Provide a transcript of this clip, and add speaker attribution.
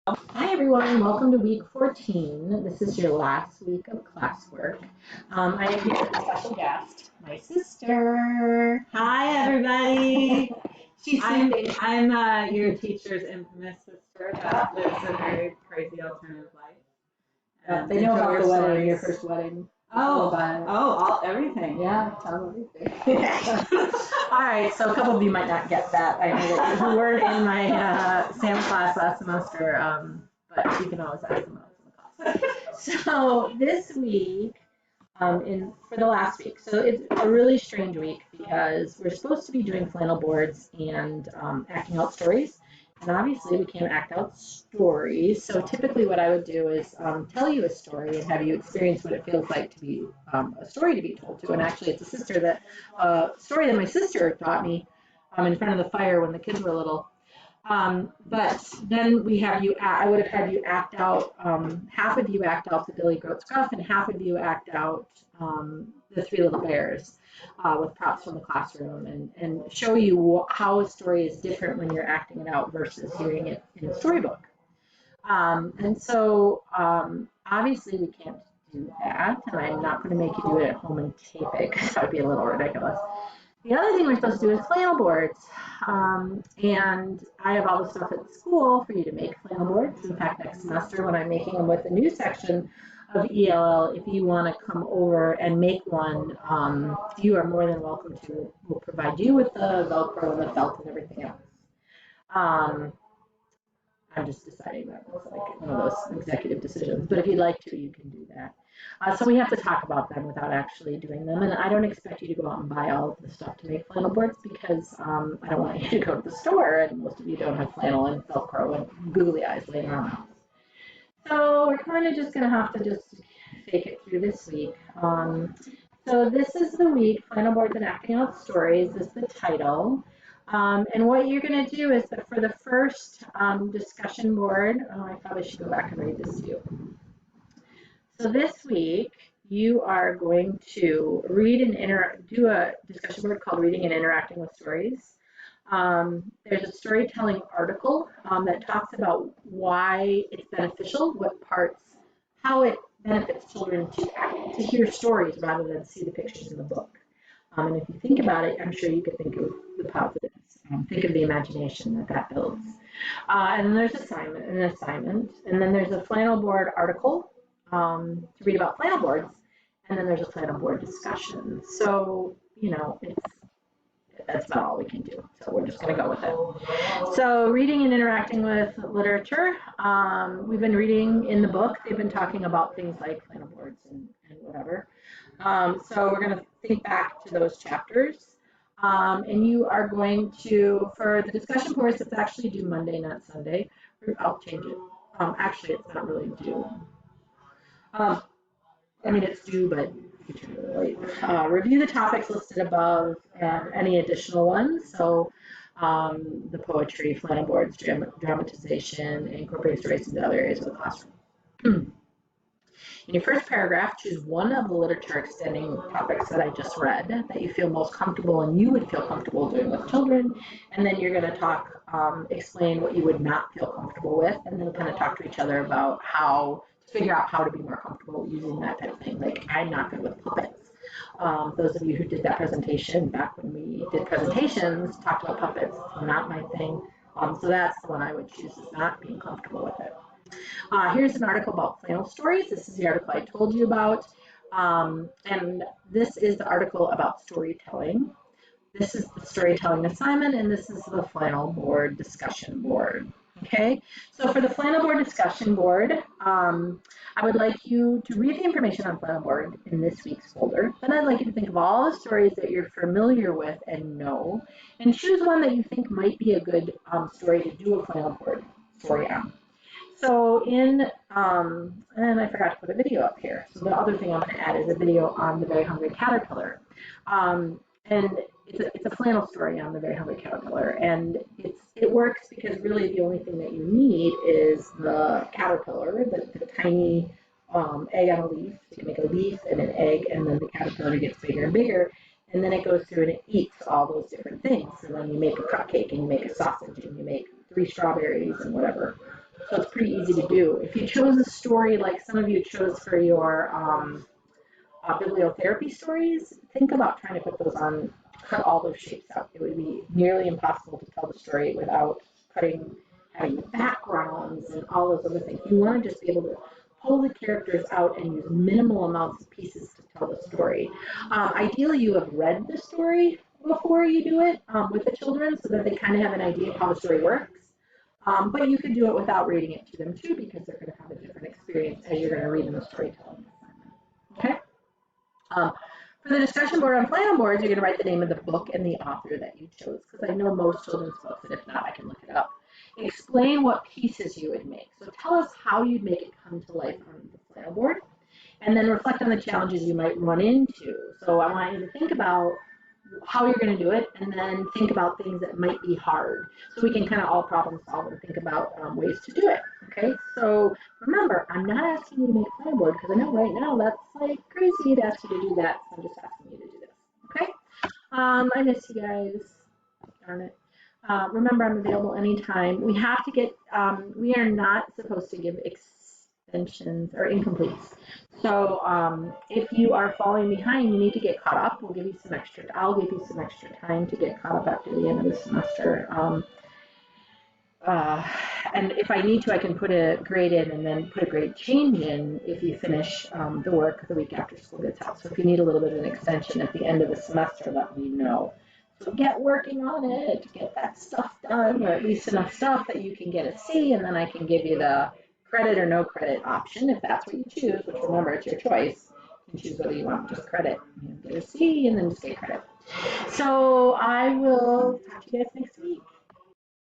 Speaker 1: Hi everyone, welcome to week 14. This is your last week of classwork. I am here with a special guest, my sister.
Speaker 2: Hi, everybody. I'm your
Speaker 1: Yep,
Speaker 2: teacher's infamous sister that lives a very crazy alternative life.
Speaker 1: they know about the wedding, your
Speaker 2: stories.
Speaker 1: first wedding.
Speaker 2: Oh, everything.
Speaker 1: Yeah, tell them everything. All right, so a couple of you might not get that. I know that you weren't in my SAM class last semester, but you can always ask them else in the class. So this week, for the last week. So it's a really strange week because we're supposed to be doing flannel boards and acting out stories. And obviously we can't act out stories. So typically what I would do is tell you a story and have you experience what it feels like to be a story to be told to. And actually it's a story that my sister taught me in front of the fire when the kids were little. But then I would have had you act out, half of you act out the Billy Goat Gruff and half of you act out the Three Little Bears with props from the classroom and show you how a story is different when you're acting it out versus hearing it in a storybook. Obviously we can't do that, and I'm not going to make you do it at home and tape it because that would be a little ridiculous. The other thing we're supposed to do is flannel boards. And I have all the stuff at school for you to make flannel boards. In fact, next semester when I'm making them with a new section of ELL, if you want to come over and make one, you are more than welcome to. We'll provide you with the Velcro and the felt and everything else. Um, I'm just deciding that it's like one of those executive decisions. But if you'd like to, you can do that. So we have to talk about them without actually doing them. And I don't expect you to go out and buy all of the stuff to make flannel boards because I don't want you to go to the store and most of you don't have flannel and Velcro and googly eyes laying around. So we're kind of just going to have to just fake it through this week. So this is the week, Flannel Boards and Acting Out Stories is the title. And what you're going to do is that for the first discussion board, I probably should go back and read this to you. So this week, you are going to do a discussion board called Reading and Interacting with Stories. There's a storytelling article that talks about why it's beneficial, how it benefits children to hear stories rather than see the pictures in the book. And if you think about it, I'm sure you could think of the positives. Think of the imagination that builds. And then there's an assignment, and then there's a flannel board article to read about flannel boards, and then there's a flannel board discussion. So, that's about all we can do. So we're just going to go with it. So reading and interacting with literature. We've been reading in the book. They've been talking about things like flannel boards and whatever. So we're going to think back to those chapters. And you are going to, for the discussion boards, it's actually due Monday, not Sunday. I'll change it. Actually, it's not really due. It's due, but late. Review the topics listed above and any additional ones. So the poetry, flannel boards, dramatization, incorporate stories into other areas of the classroom. In your first paragraph, choose one of the literature extending topics that I just read that you feel most comfortable and you would feel comfortable doing with children. And then you're going to explain what you would not feel comfortable with, and then kind of talk to each other about figure out how to be more comfortable using that type of thing. Like, I'm not good with puppets. Those of you who did that presentation back when we did presentations, talked about puppets, not my thing. So that's the one I would choose, is not being comfortable with it. Here's an article about flannel stories. This is the article I told you about. And this is the article about storytelling. This is the storytelling assignment, and this is the flannel board discussion board. Okay, so for the flannel board discussion board, I would like you to read the information on flannel board in this week's folder. Then I'd like you to think of all the stories that you're familiar with and know, and choose one that you think might be a good story to do a flannel board story on. So and I forgot to put a video up here. So the other thing I'm going to add is a video on the Very Hungry Caterpillar. And it's a flannel story on the Very Hungry Caterpillar. And it works because really the only thing that you need is the caterpillar, the tiny egg on a leaf. You can make a leaf and an egg, and then the caterpillar gets bigger and bigger. And then it goes through and it eats all those different things. And then you make a cupcake and you make a sausage and you make 3 strawberries and whatever. So it's pretty easy to do. If you chose a story like some of you chose for your bibliotherapy stories, think about trying to put those on, cut all those shapes out. It would be nearly impossible to tell the story without having the backgrounds and all those other things. You want to just be able to pull the characters out and use minimal amounts of pieces to tell the story. Ideally, you have read the story before you do it with the children so that they kind of have an idea of how the story works. But you can do it without reading it to them too, because they're going to have a different experience as you're going to read them the storytelling. Okay? For the discussion board on plan boards, you're going to write the name of the book and the author that you chose, because I know most children's books, and if not, I can look it up. Explain what pieces you would make. So tell us how you'd make it come to life on the plan board, and then reflect on the challenges you might run into. So I want you to think about how you're going to do it, and then think about things that might be hard, so we can kind of all problem solve and think about ways to do it. Okay, so remember, I'm not asking you to make a plan board, because I know right now that's like crazy to ask you to do that, so I'm just asking you to do this. Okay, I miss you guys, darn it. Remember, I'm available anytime. We have to get, we are not supposed to give extensions or incompletes. So if you are falling behind, you need to get caught up. We'll give you some extra, I'll give you some extra time to get caught up after the end of the semester. And if I need to, I can put a grade in and then put a grade change in if you finish the work the week after school gets out. So if you need a little bit of an extension at the end of the semester, let me know. So get working on it, get that stuff done, or at least enough stuff that you can get a C, and then I can give you the credit or no credit option if that's what you choose, which remember, it's your choice. You can choose whether you want just credit, get a C, and then just get credit. So I will talk to you guys next week.